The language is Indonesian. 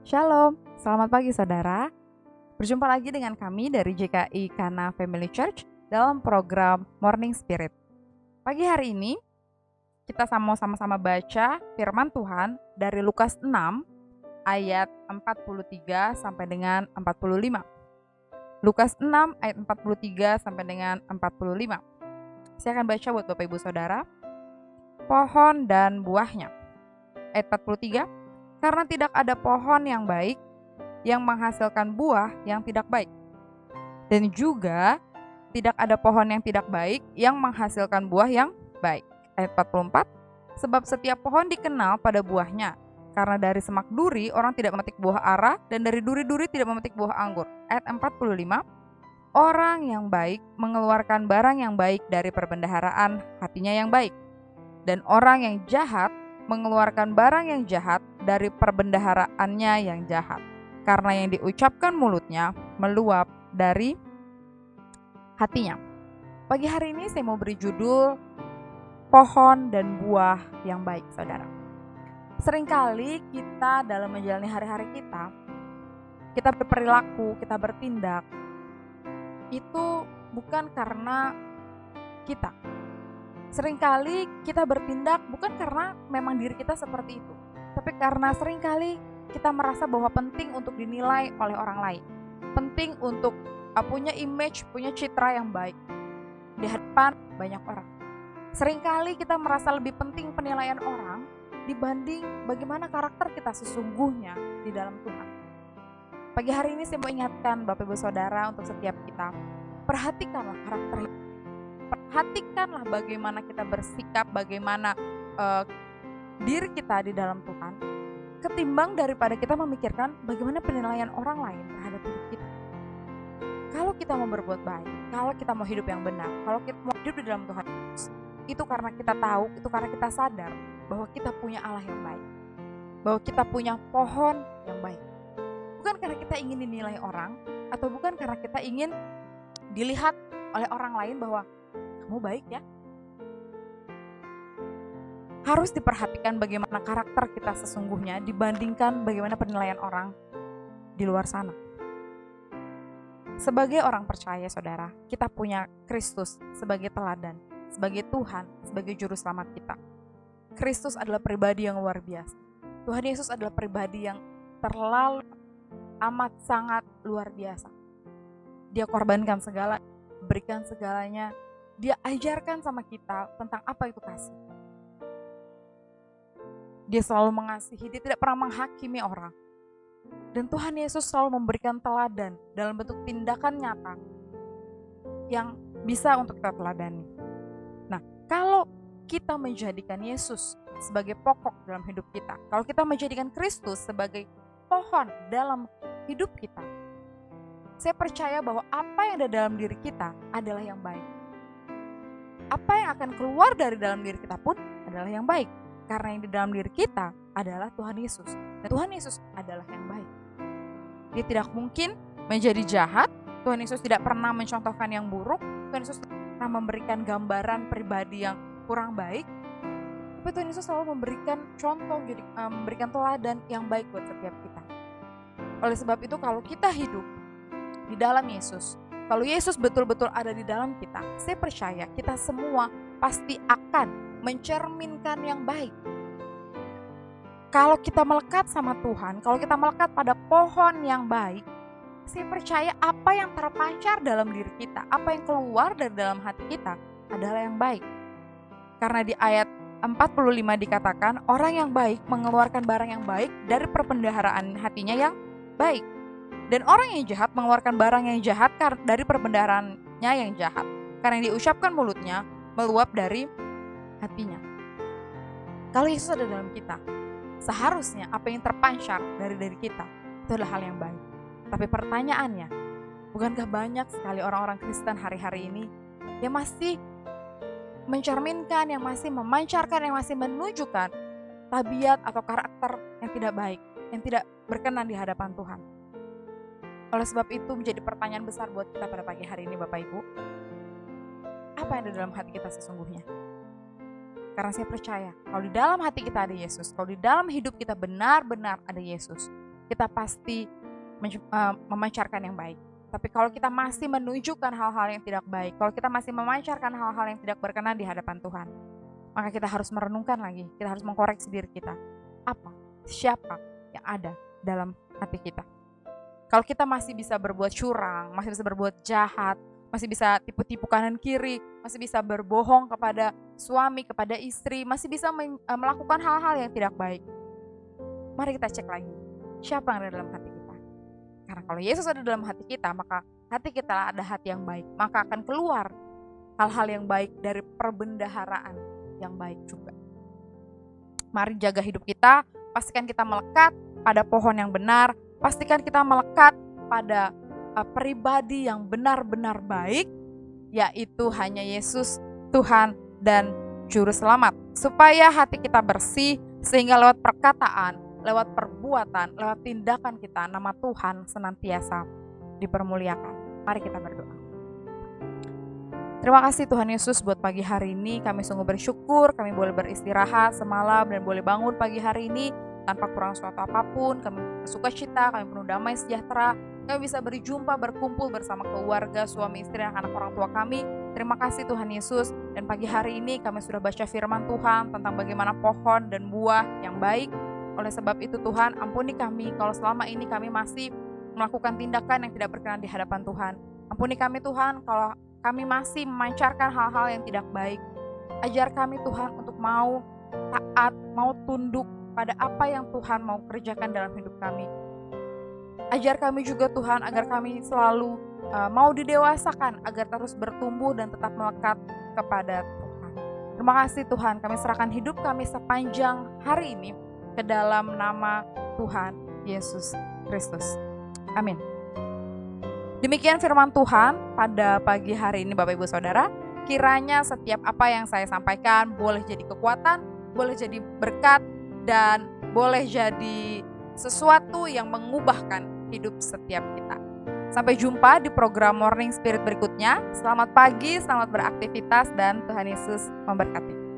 Shalom, selamat pagi saudara. Berjumpa lagi dengan kami dari JKI Kana Family Church dalam program Morning Spirit. Pagi hari ini kita sama-sama baca firman Tuhan dari Lukas 6 ayat 43 sampai dengan 45. Lukas 6 ayat 43 sampai dengan 45. Saya akan baca buat Bapak Ibu Saudara. Pohon dan buahnya. Ayat 43. Karena tidak ada pohon yang baik yang menghasilkan buah yang tidak baik. Dan juga tidak ada pohon yang tidak baik yang menghasilkan buah yang baik. Ayat 44. Sebab setiap pohon dikenal pada buahnya. Karena dari semak duri orang tidak memetik buah ara, dan dari duri-duri tidak memetik buah anggur. Ayat 45. Orang yang baik mengeluarkan barang yang baik dari perbendaharaan hatinya yang baik. Dan orang yang jahat mengeluarkan barang yang jahat dari perbendaharaannya yang jahat. Karena yang diucapkan mulutnya meluap dari hatinya. Pagi hari ini saya mau beri judul pohon dan buah yang baik, saudara. Seringkali kita dalam menjalani hari-hari kita berperilaku, kita bertindak, itu bukan karena kita. Seringkali kita bertindak bukan karena memang diri kita seperti itu, tapi karena seringkali kita merasa bahwa penting untuk dinilai oleh orang lain, penting untuk punya image, punya citra yang baik di hadapan banyak orang. Seringkali kita merasa lebih penting penilaian orang dibanding bagaimana karakter kita sesungguhnya di dalam Tuhan. Pagi hari ini saya mau ingatkan Bapak Ibu Saudara untuk setiap kita, perhatikanlah karakter, perhatikanlah bagaimana kita bersikap, bagaimana diri kita di dalam Tuhan, ketimbang daripada kita memikirkan bagaimana penilaian orang lain terhadap hidup kita. Kalau kita mau berbuat baik, kalau kita mau hidup yang benar, kalau kita mau hidup di dalam Tuhan Yesus, itu karena kita tahu, itu karena kita sadar bahwa kita punya Allah yang baik, bahwa kita punya pohon yang baik. Bukan karena kita ingin dinilai orang, atau bukan karena kita ingin dilihat oleh orang lain bahwa kamu baik ya. Harus diperhatikan bagaimana karakter kita sesungguhnya dibandingkan bagaimana penilaian orang di luar sana. Sebagai orang percaya, saudara, kita punya Kristus sebagai teladan, sebagai Tuhan, sebagai juru selamat kita. Kristus adalah pribadi yang luar biasa. Tuhan Yesus adalah pribadi yang terlalu amat sangat luar biasa. Dia korbankan segala, berikan segalanya. Dia ajarkan sama kita tentang apa itu kasih. Dia selalu mengasihi, dia tidak pernah menghakimi orang. Dan Tuhan Yesus selalu memberikan teladan dalam bentuk tindakan nyata yang bisa untuk kita teladani. Nah, kalau kita menjadikan Yesus sebagai pokok dalam hidup kita, kalau kita menjadikan Kristus sebagai pohon dalam hidup kita, saya percaya bahwa apa yang ada dalam diri kita adalah yang baik. Apa yang akan keluar dari dalam diri kita pun adalah yang baik. Karena yang di dalam diri kita adalah Tuhan Yesus. Dan Tuhan Yesus adalah yang baik. Dia tidak mungkin menjadi jahat. Tuhan Yesus tidak pernah mencontohkan yang buruk. Tuhan Yesus tidak pernah memberikan gambaran pribadi yang kurang baik. Tapi Tuhan Yesus selalu memberikan contoh, memberikan teladan yang baik buat setiap kita. Oleh sebab itu, kalau kita hidup di dalam Yesus, kalau Yesus betul-betul ada di dalam kita, saya percaya kita semua pasti akan mencerminkan yang baik. Kalau kita melekat sama Tuhan, kalau kita melekat pada pohon yang baik, saya percaya apa yang terpancar dalam diri kita, apa yang keluar dari dalam hati kita adalah yang baik. Karena di ayat 45 dikatakan, orang yang baik mengeluarkan barang yang baik dari perbendaharaan hatinya yang baik. Dan orang yang jahat mengeluarkan barang yang jahat dari perbendaharaannya yang jahat. Karena yang diucapkan mulutnya meluap dari hatinya. Kalau Yesus ada dalam kita, seharusnya apa yang terpancar dari kita itu adalah hal yang baik. Tapi pertanyaannya, bukankah banyak sekali orang-orang Kristen hari-hari ini yang masih mencerminkan, yang masih memancarkan, yang masih menunjukkan tabiat atau karakter yang tidak baik, yang tidak berkenan di hadapan Tuhan. Oleh sebab itu menjadi pertanyaan besar buat kita pada pagi hari ini, Bapak Ibu. Apa yang ada dalam hati kita sesungguhnya? Karena saya percaya, kalau di dalam hati kita ada Yesus, kalau di dalam hidup kita benar-benar ada Yesus, kita pasti memancarkan yang baik. Tapi kalau kita masih menunjukkan hal-hal yang tidak baik, kalau kita masih memancarkan hal-hal yang tidak berkenan di hadapan Tuhan, maka kita harus merenungkan lagi, kita harus mengkoreksi diri kita. Apa, siapa yang ada dalam hati kita? Kalau kita masih bisa berbuat curang, masih bisa berbuat jahat, masih bisa tipu-tipu kanan kiri, masih bisa berbohong kepada suami, kepada istri, masih bisa melakukan hal-hal yang tidak baik, mari kita cek lagi, siapa yang ada dalam hati kita. Karena kalau Yesus ada dalam hati kita, maka hati kita ada hati yang baik, maka akan keluar hal-hal yang baik dari perbendaharaan yang baik juga. Mari jaga hidup kita, pastikan kita melekat pada pohon yang benar, pastikan kita melekat pada pribadi yang benar-benar baik, yaitu hanya Yesus, Tuhan dan Juru Selamat. Supaya hati kita bersih, sehingga lewat perkataan, lewat perbuatan, lewat tindakan kita, nama Tuhan senantiasa dipermuliakan. Mari kita berdoa. Terima kasih Tuhan Yesus buat pagi hari ini. Kami sungguh bersyukur, kami boleh beristirahat semalam dan boleh bangun pagi hari ini tanpa kurang suatu apapun. Kami bersuka cita, kami penuh damai sejahtera. Kami bisa berjumpa, berkumpul bersama keluarga, suami, istri, dan anak orang tua kami. Terima kasih Tuhan Yesus. Dan pagi hari ini kami sudah baca firman Tuhan tentang bagaimana pohon dan buah yang baik. Oleh sebab itu Tuhan, ampuni kami kalau selama ini kami masih melakukan tindakan yang tidak berkenan di hadapan Tuhan. Ampuni kami Tuhan kalau kami masih memancarkan hal-hal yang tidak baik. Ajar kami Tuhan untuk mau taat, mau tunduk pada apa yang Tuhan mau kerjakan dalam hidup kami. Ajar kami juga Tuhan agar kami selalu mau didewasakan, agar terus bertumbuh dan tetap melekat kepada Tuhan. Terima kasih Tuhan, kami serahkan hidup kami sepanjang hari ini ke dalam nama Tuhan Yesus Kristus. Amin. Demikian firman Tuhan pada pagi hari ini Bapak Ibu Saudara. Kiranya setiap apa yang saya sampaikan boleh jadi kekuatan, boleh jadi berkat, dan boleh jadi sesuatu yang mengubahkan hidup setiap kita. Sampai jumpa di program Morning Spirit berikutnya. Selamat pagi, selamat beraktivitas, dan Tuhan Yesus memberkati.